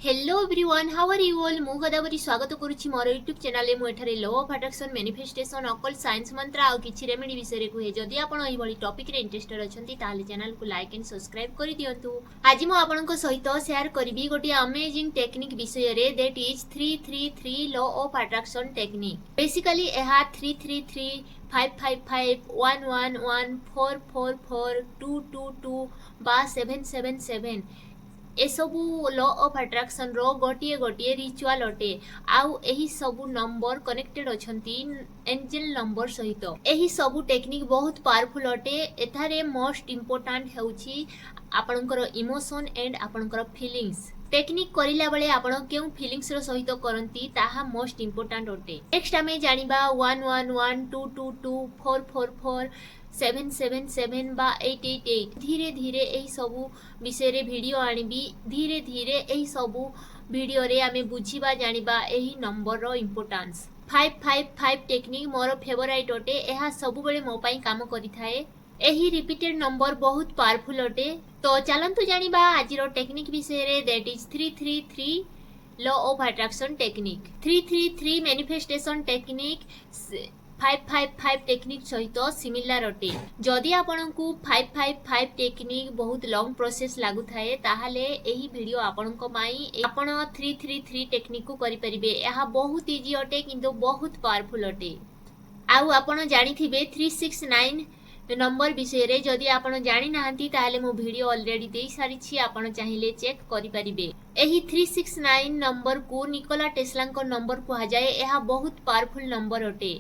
Hello everyone, how are you all? मु गदावरी स्वागत करुछि मोर YouTube channel रे। मु एठारे law of attraction, manifestation, occult science मंत्र आ किछि रेमेडी विषय रे कुहे। जदि आपण एही भली टॉपिक रे इंटरेस्टेड अछंती ताले चैनल को लाइक एंड सब्सक्राइब करि दियंतु। आज मु आपनक सहित शेयर करबी गोटी अमेजिंग टेक्निक विषय रे, that is 333 law of attraction technique. Basically एहा 333 555 111 444 222 बा 777 एसबू लॉ ऑफ अट्रैक्शन रो गोटे गोटे रिचुअल अटे। आउ एही सबू नंबर कनेक्टेड अछंती एंजल नंबर सहित। एही सबू टेक्निक बहुत पावरफुल अटे। एथारे मोस्ट इंपोर्टेंट हेउची आपनकर इमोशन एंड आपनकर फीलिंग्स। टेक्निक करिला बेले आपण केउ फीलिंग्स रो सहित करंती ताहा मोस्ट इंपोर्टेंट अटे। नेक्स्ट आमे जानिबा 111 222 444 777 बा 888। धीरे धीरे एही सबू विषय रे वीडियो आनिबी। धीरे धीरे एही सबू वीडियो रे आमे बुझीबा जानिबा एही नंबर रो इंपोर्टेंस। 555 टेक्निक मोर फेवरेट अटे। एहा सबु बेले मो पई काम करि थाए। एही रिपीटेड नंबर बहुत पावरफुल अटे। तो चलंतु जानिबा आजिरो टेक्निक विषय रे, that is 333 law of attraction technique. 333 manifestation technique 555 technique सहित सिमिलर अटे। जदि आपनकु 555 टेक्निक बहुत लॉन्ग प्रोसेस लागु थाए ताहाले एही वीडियो आपनको माई आपण 333 टेक्निक को करि परिबे। एहा बहुत इजी अटे किंतु बहुत पावरफुल अटे। आउ आपण जानिथिबे 369 नंबर विषय रे। जदि आपण जानि नाहंती ताहाले मो वीडियो ऑलरेडी देई सारिछि, आपण चाहिले चेक करि परिबे। एही 369 नंबर को निकोला टेस्ला को नंबर कहा जाए। एहा बहुत पावरफुल नंबर अटे।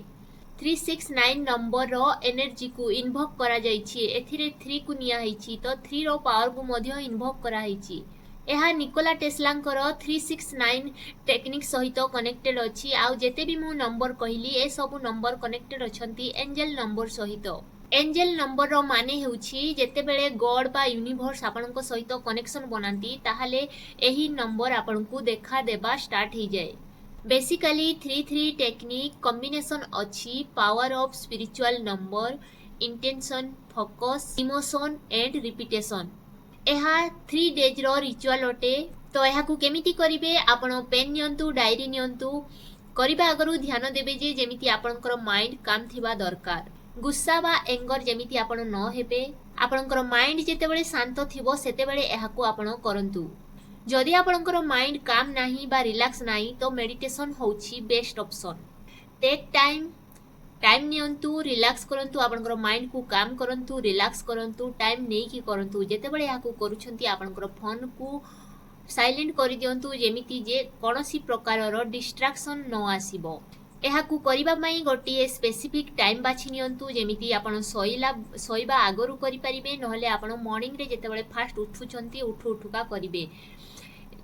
369 नंबर रो एनर्जी को इन्वोक करा जाइछि। एथिरे 3 को निया हिछि तो 3 रो पावर को मध्य इन्वोक करा हिछि। एहा निकोला टेस्ला को 369 टेक्निक सहित कनेक्टेड अछि। आ जेते भी मु नंबर कहली ए सब नंबर कनेक्टेड अछंती एंजल नंबर सहित। एंजल नंबर रो माने हेउछि जेते बेले गॉड बा यूनिवर्स आपनको सहित कनेक्शन बनांती ताहाले एही नंबर आपनको देखा देबा स्टार्ट हो जाए। बेसिकली 33 टेक्निक कॉम्बिनेशन अच्छी power of spiritual number, intention, focus, emotion and repetition. एहा 3 डेज रो रिचुअल अटे। तो एहा को केमिति करिवे? आपण पेन नियंतु, डायरी नियंतु। करिबा आगरु ध्यान देबे जे जेमिति आपनकर माइंड काम थिबा दरकार। गुस्सा बा एंगर जेमिति आपण न हेबे। आपनकर माइंड जेते बेले शांत थिबो सेते बेले एहा को आपण करंतु। जदि आपनकर माइंड काम नाही बा रिलैक्स नाही तो मेडिटेशन होछि बेस्ट ऑप्शन। टेक टाइम नियंतु, रिलैक्स करंतु, आपनकर माइंड को काम करंतु, रिलैक्स करंतु, टाइम नै की करंतु। जेते बेले याकू करूछंती आपनकर फोन को साइलेंट करि दियंतु जेमिति जे कोनोसी प्रकार रो डिस्ट्रैक्शन न आसीबो। एहा को करिबा पई गोटिए स्पेसिफिक टाइम बाछि नियंतु जेमिति आपण सोइबा आगरु करि परिबे। नहले आपण मॉर्निंग रे जेते बेले फास्ट उठुछंती उठुका करिबे।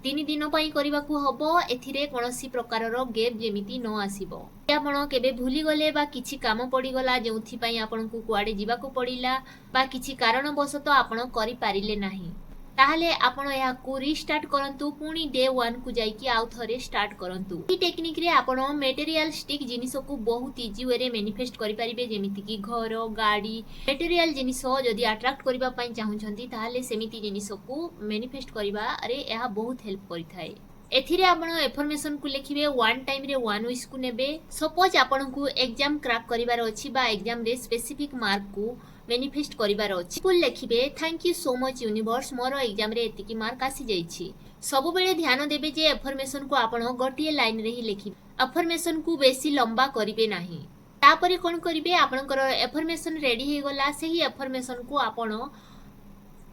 3 दिन पई करिबा को हबो। एथिरे कोनोसी प्रकार रो गैप जेमिति न आसीबो। आपण केबे भूली गले बा किछि काम पड़ी गला जेउथि पई आपण को कुआडे जिबा को पड़िला बा किछि कारण बसत आपण करि पारिले नाही ताहले आपण या को रीस्टार्ट करंतु। पुणी डे 1 को जाई कि आउ थरे स्टार्ट करंतु। ई टेक्निक रे आपण मटेरियलिस्टिक जिनिस को बहुत इजी वे रे मैनिफेस्ट करि परिबे। जेमिति कि घर, गाड़ी, मटेरियल जिनिस जदि अट्रैक्ट करिबा पई चाहुछंती ताहले सेमिति जिनिस को मैनिफेस्ट करिबा अरे एहा बहुत हेल्प करिथाए। एथिरे आपण एफर्मेशन को लिखिबे। 1 टाइम रे 1 विश को नेबे। सपोज आपण को एग्जाम क्रैक करिवार अछि बा एग्जाम रे स्पेसिफिक मार्क को मैनिफेस्ट करिवार अछि। फुल लिखिबे, thank you so much universe, मोर एग्जाम रे एतिकी मार्क आसी जाइछि। सब बेले ध्यान देबे जे एफर्मेशन को आपण गोटिए लाइन रे ही लिखिबे। एफर्मेशन को बेसी लंबा करिवे नाही। तापरे कोन करिवे? आपनकर एफर्मेशन रेडी हे गला सेही एफर्मेशन को आपण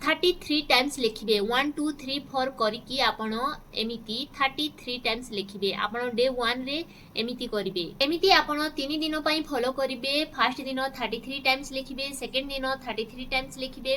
33 टाइम्स लिखिबे। 1 2 3 4 करिकी आपण एमिति 33 टाइम्स लिखिबे। आपण डे 1 रे एमिति करिवे। एमिति आपण 3 दिन पई फॉलो करिवे। फर्स्ट दिन 33 टाइम्स लिखिबे, सेकंड दिन 33 टाइम्स लिखिबे,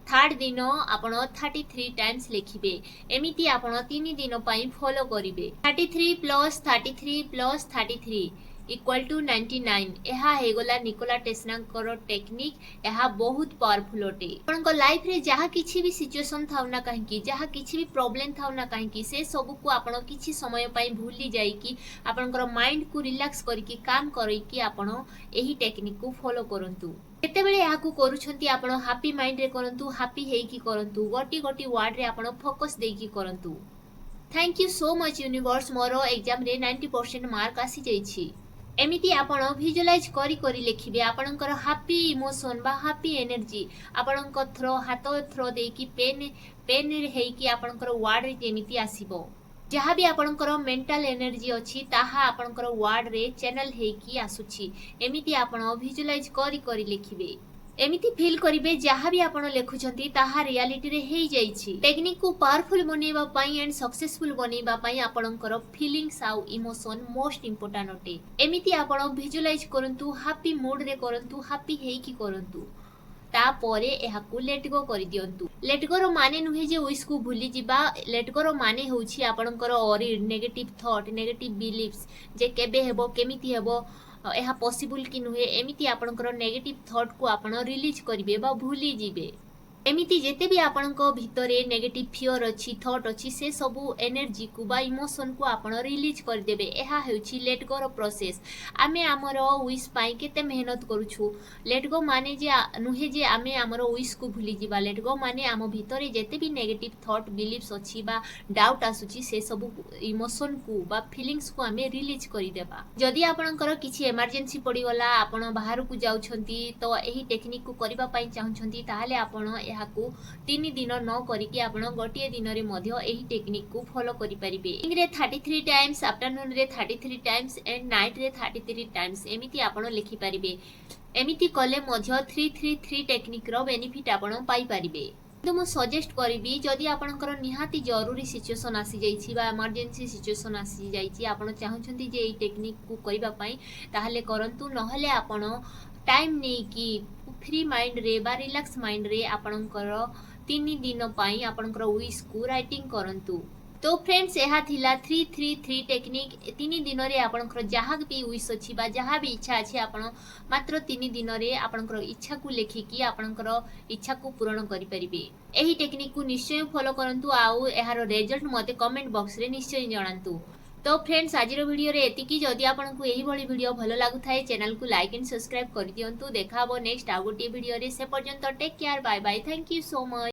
थर्ड दिन आपण 33 टाइम्स लिखिबे। एमिति आपण 3 दिन पई फॉलो करिवे। 33 प्लस 33 प्लस 33 इक्वल टू 99। एहा हे गोला निकोला टेस्ला को टेक्निक। एहा बहुत पावरफुल अटे। आपनक लाइफ रे जहा किछि भी सिचुएशन थाउ ना काहे कि, जहा किछि भी प्रॉब्लम थाउ ना काहे कि, से सब को आपण किछि समय पई भूली जाई कि आपनकर माइंड को रिलैक्स करी कि काम करी कि आपण एही टेक्निक को फॉलो करंतु। केते बेले या को करूछंती आपण हैप्पी माइंड रे करंतु, हैप्पी हेई कि करंतु। गोटी गोटी वर्ड रे आपण फोकस देई कि करंतु। Thank you so much universe मोर एग्जाम रे 90% मार्क आसी जाइछि एमिति आपण विजुअलाइज करी करी लिखिबे आपणकर हैप्पी इमोशन बा हैप्पी एनर्जी आपणक थ्रो हाथ थ्रो देकी पेन हेकी आपणकर वर्ड रे जेमिति आसीबो जहाँ भी आपणकर मेंटल एनर्जी अच्छी ताहा आपणकर वर्ड रे चैनल हेकी आसुछि एमिति आपण विजुअलाइज करी करी लिखिबे एमिति फील करिवे जहाँ भी आपण लेखुछंती ताहा रियलिटी रे हेई जाइछि टेक्निक को पावरफुल बनेबा पई एंड सक्सेसफुल बनेबा पई आपणकर फीलिंग्स आउ इमोशन मोस्ट इंपोर्टेंट अटे एमिति आपण विजुअलाइज करंतु हैप्पी मूड रे करंतु हैप्पी हेकी करंतु तापरे एहाकू लेट गो कर दियंतु लेट गो रो माने नुहे जे विश को भूली जिबा लेट गो रो माने होछि आपणकर ऑरी नेगेटिव थॉट नेगेटिव बिलीफ्स जे केबे हेबो केमिति हेबो यह पॉसिबल कि नुहे एमिति आपणकर नेगेटिव थॉट को आपण रिलीज करिवे बा भूली जिबे एमिति जेते भी आपणक भितरे नेगेटिव फियर अछि थॉट अछि से सबु एनर्जी को बा इमोशन को आपण रिलीज कर देबे एहा हेउछि लेट गो रो प्रोसेस आमे हमर विश पाई केते मेहनत करूछु लेट गो माने जे नुहे जे आमे हमर विश को भूली जिबा लेट गो माने आम भितरे जेते भी नेगेटिव थॉट बिलीफ्स अछि बा डाउट आसुछि से सबु इमोशन को बा फीलिंग्स को आमे रिलीज करि देबा जदि आपणकर किछि इमरजेंसी पड़ी गला आपण बाहर को जाउछंती तो एही टेक्निक को करिबा पई चाहुछंती ताहाले आपण एहाकू 3 दिन न करिकि आपण गोटिए दिन रे मध्य एही टेक्निक को फॉलो करि परिबे इंग रे 33 टाइम्स आफ्टरनून रे 33 टाइम्स एंड नाइट रे 33 टाइम्स एमिति आपण लिखि परिबे एमिति कले मध्य 333 टेक्निक रो बेनिफिट आपण पाई परिबे तो मु सजेस्ट करिबी जदि आपणकर निहाती जरूरी सिचुएशन आसी जाइछि बा इमरजेंसी सिचुएशन आसी जाइछि आपण चाहुछंती जे एही टेक्निक को करिबा पई ताहाले करंतु नहले आपण टाइम नहीं कि फ्री माइंड रे बा रिलैक्स माइंड रे आपणकर 3 दिन पाई आपणकर विश को राइटिंग करंतु तो फ्रेंड्स यह थिला 333 टेक्निक 3 दिन रे आपणकर जहाँ भी विश अछि बा जहाँ भी इच्छा अछि आपण मात्र 3 दिन रे आपणकर इच्छा को लेखिकी आपणकर इच्छा को पूर्ण करि परिबे एही टेक्निक को निश्चय फॉलो करंतु आउ एहार रिजल्ट मते कमेंट बॉक्स रे निश्चय जणांतु तो फ्रेंड्स आज वीडियो रे एतिकी जदि आपनको एही भली वीडियो भलो लागु थाए चैनल को लाइक एंड सब्सक्राइब कर दियंतु देखा हबो नेक्स्ट आ गोटे वीडियो रे से पर्यंत take care bye bye thank you so much.